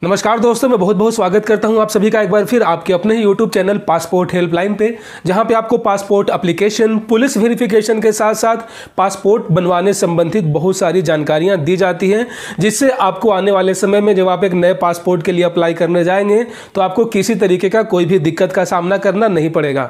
नमस्कार दोस्तों, मैं बहुत बहुत स्वागत करता हूं आप सभी का एक बार फिर आपके अपने ही YouTube चैनल पासपोर्ट हेल्पलाइन पे, जहां पे आपको पासपोर्ट एप्लीकेशन, पुलिस वेरिफिकेशन के साथ साथ पासपोर्ट बनवाने संबंधित बहुत सारी जानकारियां दी जाती हैं, जिससे आपको आने वाले समय में जब आप एक नए पासपोर्ट के लिए अप्लाई करने जाएंगे तो आपको किसी तरीके का कोई भी दिक्कत का सामना करना नहीं पड़ेगा।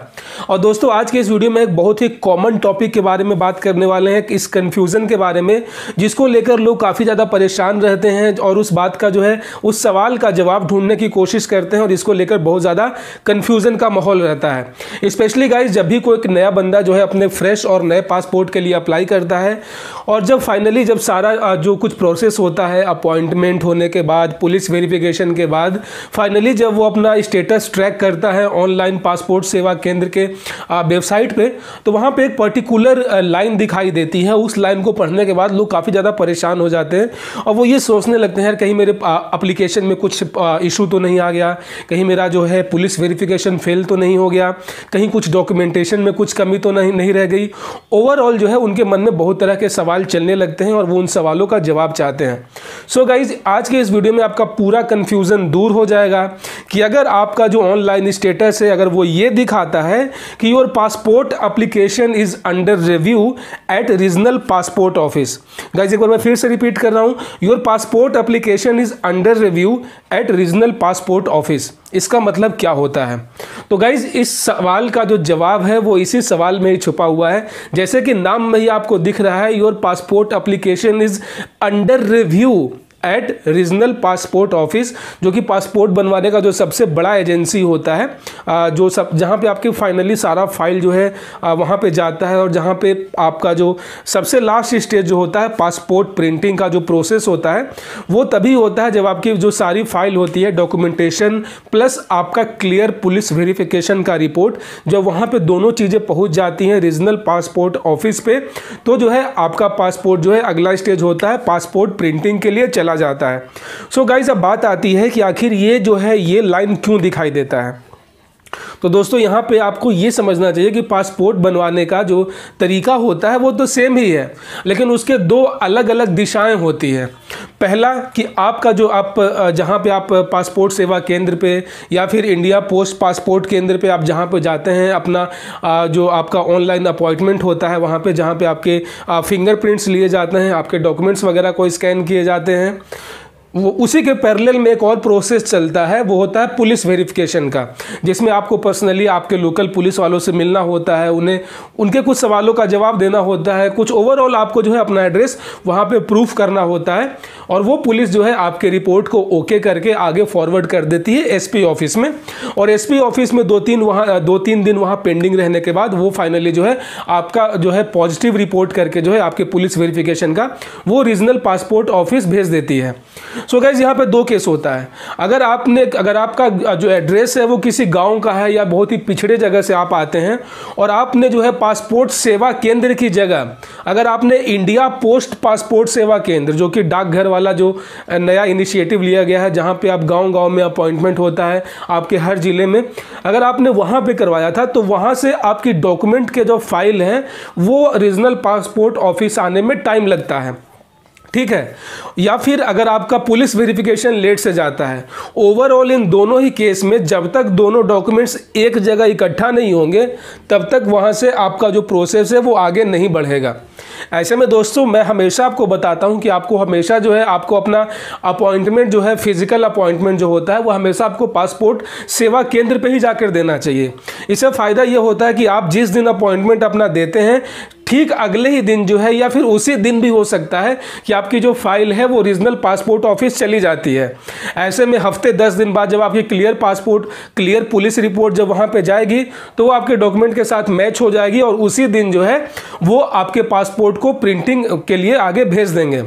और दोस्तों, आज के इस वीडियो में एक बहुत ही कॉमन टॉपिक के बारे में बात करने वाले हैं, इस कन्फ्यूज़न के बारे में जिसको लेकर लोग काफ़ी ज़्यादा परेशान रहते हैं और उस बात का जो है उस सवाल का जवाब ढूंढने की कोशिश करते हैं और इसको लेकर बहुत ज़्यादा कंफ्यूजन का माहौल रहता है। स्पेशली गाइस, जब भी कोई नया बंदा जो है अपने फ्रेश और नए पासपोर्ट के लिए अप्लाई करता है और जब फाइनली जब सारा जो कुछ प्रोसेस होता है, अपॉइंटमेंट होने के बाद, पुलिस वेरिफिकेशन के बाद, फाइनली जब वो अपना स्टेटस ट्रैक करता है ऑनलाइन पासपोर्ट सेवा केंद्र के वेबसाइट पे, तो वहाँ पे एक पर्टिकुलर लाइन दिखाई देती है। उस लाइन को पढ़ने के बाद लोग काफ़ी ज़्यादा परेशान हो जाते हैं और वो ये सोचने लगते हैं, यार कहीं मेरे एप्लीकेशन में कुछ इशू तो नहीं आ गया, कहीं मेरा जो है पुलिस वेरिफिकेशन फेल तो नहीं हो गया, कहीं कुछ डॉक्यूमेंटेशन में कुछ कमी तो नहीं रह गई। ओवरऑल जो है उनके मन में बहुत तरह के सवाल चलने लगते हैं और वो उन सवालों का जवाब चाहते हैं। सो गाइज, आज के इस वीडियो में आपका पूरा कन्फ्यूज़न दूर हो जाएगा कि अगर आपका जो ऑनलाइन स्टेटस है, अगर वो ये दिखाता है कि your passport application is under review eight regional passport office. Guys, एक बार मैं फिर से रिपीट कर रहा हूँ, your passport application is under review eight regional passport office. इसका मतलब क्या होता है? तो गाइज, इस सवाल का जो जवाब है वो इसी सवाल में ही छुपा हुआ है। जैसे कि नाम में ही आपको दिख रहा है, your passport application is under review eight regional passport office, जो कि पासपोर्ट बनवाने का जो सबसे बड़ा एजेंसी होता है, जो सब जहाँ पे आपकी फाइनली सारा फाइल जो है वहाँ पे जाता है और जहाँ पे आपका जो सबसे लास्ट स्टेज जो होता है पासपोर्ट प्रिंटिंग का जो प्रोसेस होता है, वो तभी होता है जब आपकी जो सारी फाइल होती है, डॉक्यूमेंटेशन प्लस आपका क्लियर पुलिस वेरिफिकेशन का रिपोर्ट, जब वहाँ पे दोनों चीज़ें पहुँच जाती हैं रीजनल पासपोर्ट ऑफिस पे, तो जो है आपका पासपोर्ट जो है अगला स्टेज होता है पासपोर्ट प्रिंटिंग के लिए चला जाता है। सो गाइस, अब बात आती है कि आखिर ये जो है ये लाइन क्यों दिखाई देता है। तो दोस्तों, यहाँ पे आपको ये समझना चाहिए कि पासपोर्ट बनवाने का जो तरीका होता है वो तो सेम ही है, लेकिन उसके दो अलग अलग दिशाएं होती हैं। पहला कि आपका जो आप जहाँ पे आप पासपोर्ट सेवा केंद्र पे या फिर इंडिया पोस्ट पासपोर्ट केंद्र पे आप जहाँ पे जाते हैं, अपना जो आपका ऑनलाइन अपॉइंटमेंट होता है वहाँ पे, जहाँ पे आपके फिंगरप्रिंट्स लिए जाते हैं, आपके डॉक्यूमेंट्स वगैरह को स्कैन किए जाते हैं, वो उसी के पैरेलल में एक और प्रोसेस चलता है, वो होता है पुलिस वेरिफिकेशन का, जिसमें आपको पर्सनली आपके लोकल पुलिस वालों से मिलना होता है, उन्हें उनके कुछ सवालों का जवाब देना होता है, कुछ ओवरऑल आपको जो है अपना एड्रेस वहाँ पे प्रूफ करना होता है और वो पुलिस जो है आपके रिपोर्ट को ओके करके आगे फॉरवर्ड कर देती है एसपी ऑफिस में। और एसपी ऑफिस में दो तीन दिन वहाँ पेंडिंग रहने के बाद वो फाइनली जो है आपका जो है पॉजिटिव रिपोर्ट करके जो है आपके पुलिस वेरिफिकेशन का वो रीजनल पासपोर्ट ऑफिस भेज देती है। सो गाइज, यहाँ पे दो केस होता है। अगर आपका जो एड्रेस है वो किसी गांव का है या बहुत ही पिछड़े जगह से आप आते हैं और आपने जो है पासपोर्ट सेवा केंद्र की जगह अगर आपने इंडिया पोस्ट पासपोर्ट सेवा केंद्र, जो कि डाकघर वाला जो नया इनिशिएटिव लिया गया है, जहाँ पे आप गांव में अपॉइंटमेंट होता है आपके हर ज़िले में, अगर आपने वहाँ पे करवाया था तो वहाँ से आपकी डॉक्यूमेंट के जो फाइल हैं वो रीजनल पासपोर्ट ऑफिस आने में टाइम लगता है, ठीक है। या फिर अगर आपका पुलिस वेरिफिकेशन लेट से जाता है, ओवरऑल इन दोनों ही केस में जब तक दोनों डॉक्यूमेंट्स एक जगह इकट्ठा नहीं होंगे तब तक वहाँ से आपका जो प्रोसेस है वो आगे नहीं बढ़ेगा। ऐसे में दोस्तों, मैं हमेशा आपको बताता हूँ कि आपको हमेशा जो है आपको अपना अपॉइंटमेंट जो है, फिजिकल अपॉइंटमेंट जो होता है वो हमेशा आपको पासपोर्ट सेवा केंद्र पे ही जाकर देना चाहिए। इससे फ़ायदा ये होता है कि आप जिस दिन अपॉइंटमेंट अपना देते हैं ठीक अगले ही दिन जो है या फिर उसी दिन भी हो सकता है कि आपकी जो फाइल है वो रीजनल पासपोर्ट ऑफिस चली जाती है। ऐसे में हफ्ते 10 दिन बाद जब आपकी क्लियर पुलिस रिपोर्ट जब वहाँ पे जाएगी तो वो आपके डॉक्यूमेंट के साथ मैच हो जाएगी और उसी दिन जो है वो आपके पासपोर्ट को प्रिंटिंग के लिए आगे भेज देंगे।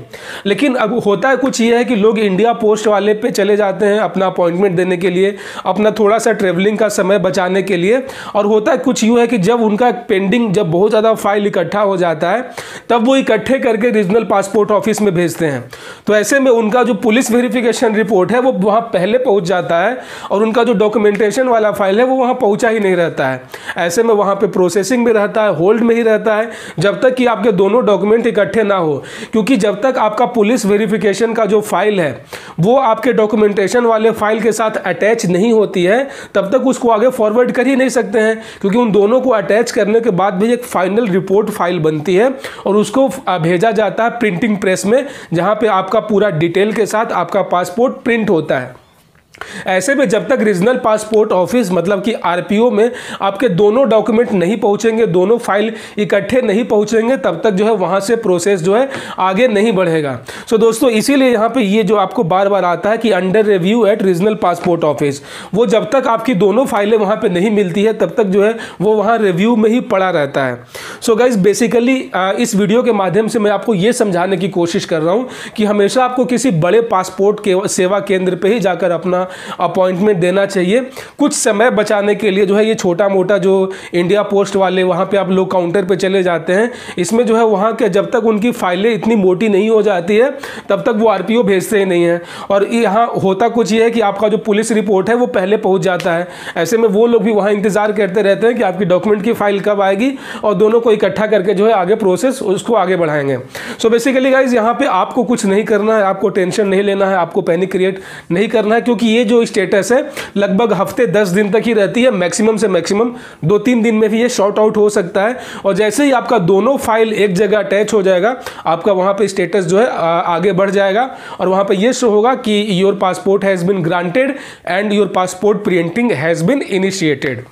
लेकिन अब होता है कुछ ये है कि लोग इंडिया पोस्ट वाले पे चले जाते हैं अपना अपॉइंटमेंट देने के लिए, अपना थोड़ा सा ट्रेवलिंग का समय बचाने के लिए, और होता है कुछ यूँ है कि जब उनका पेंडिंग जब बहुत ज़्यादा फाइल इकट्ठा हो जाता है तब वो इकट्ठे करके रीजनल पासपोर्ट ऑफिस में भेजते हैं। तो ऐसे में उनका जो पुलिस वेरिफिकेशन रिपोर्ट है वो वहाँ पहले पहुँच जाता है और उनका जो डॉक्यूमेंटेशन वाला फाइल है वो वहाँ पहुँचा ही नहीं रहता है। ऐसे में वहाँ पे प्रोसेसिंग में रहता है, होल्ड में ही रहता है जब तक कि आपके दोनों डॉक्यूमेंट इकट्ठे ना हो। क्योंकि जब तक आपका पुलिस वेरिफिकेशन का जो फाइल है वो आपके डॉक्यूमेंटेशन वाले फाइल के साथ अटैच नहीं होती है तब तक उसको आगे फॉरवर्ड कर ही नहीं सकते हैं, क्योंकि उन दोनों को अटैच करने के बाद भी एक फाइनल रिपोर्ट फाइल बनती है और उसको भेजा जाता है प्रिंटिंग प्रेस में, जहां पे आपका पूरा डिटेल के साथ आपका पासपोर्ट प्रिंट होता है। ऐसे में जब तक रीजनल पासपोर्ट ऑफिस मतलब कि आरपीओ में आपके दोनों डॉक्यूमेंट नहीं पहुंचेंगे, दोनों फाइल इकट्ठे नहीं पहुंचेंगे, तब तक जो है वहां से प्रोसेस जो है आगे नहीं बढ़ेगा। सो दोस्तों इसीलिए यहाँ पे ये जो आपको बार बार आता है कि under review eight regional passport office, वो जब तक आपकी दोनों फाइलें वहाँ पर नहीं मिलती है तब तक जो है वो वहाँ रिव्यू में ही पड़ा रहता है। सो गाइज बेसिकली इस वीडियो के माध्यम से मैं आपको ये समझाने की कोशिश कर रहा हूँ कि हमेशा आपको किसी बड़े पासपोर्ट के सेवा केंद्र पर ही जाकर अपना अपॉइंटमेंट देना चाहिए। कुछ समय बचाने के लिए जो है ये छोटा मोटा जो इंडिया पोस्ट वाले वहाँ पे आप लोग काउंटर पे चले जाते हैं, इसमें जो है वहाँ के जब तक उनकी फाइलें इतनी मोटी नहीं हो जाती है तब तक वो आरपीओ भेजते ही नहीं है। और यहाँ होता कुछ ये है कि आपका जो पुलिस रिपोर्ट है वो पहले पहुँच जाता है। ऐसे में वो लोग भी वहाँ इंतजार करते रहते हैं कि आपकी डॉक्यूमेंट की फाइल कब आएगी और दोनों को इकट्ठा करके जो है आगे प्रोसेस उसको आगे बढ़ाएंगे। सो बेसिकली गाइज यहाँ पे आपको कुछ नहीं करना है, आपको टेंशन नहीं लेना है, आपको पैनिक क्रिएट नहीं करना है, क्योंकि ये जो स्टेटस है लगभग हफ्ते 10 दिन तक ही रहती है, मैक्सिमम से मैक्सिमम 2-3 दिन में भी ये शॉर्ट आउट हो सकता है। और जैसे ही आपका दोनों फाइल एक जगह अटैच हो जाएगा आपका वहां पे स्टेटस जो है आगे बढ़ जाएगा और वहां पे ये शो होगा कि your passport has been granted and your passport printing has been initiated.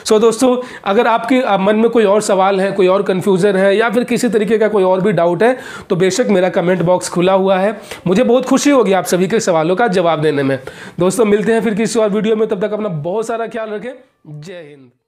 So दोस्तों अगर आपके मन में कोई और सवाल है, कोई और कन्फ्यूज़न है या फिर किसी तरीके का कोई और भी डाउट है तो बेशक मेरा कमेंट बॉक्स खुला हुआ है। मुझे बहुत खुशी होगी आप सभी के सवालों का जवाब देने में। दोस्तों मिलते हैं फिर किसी और वीडियो में, तब तक अपना बहुत सारा ख्याल रखें। जय हिंद।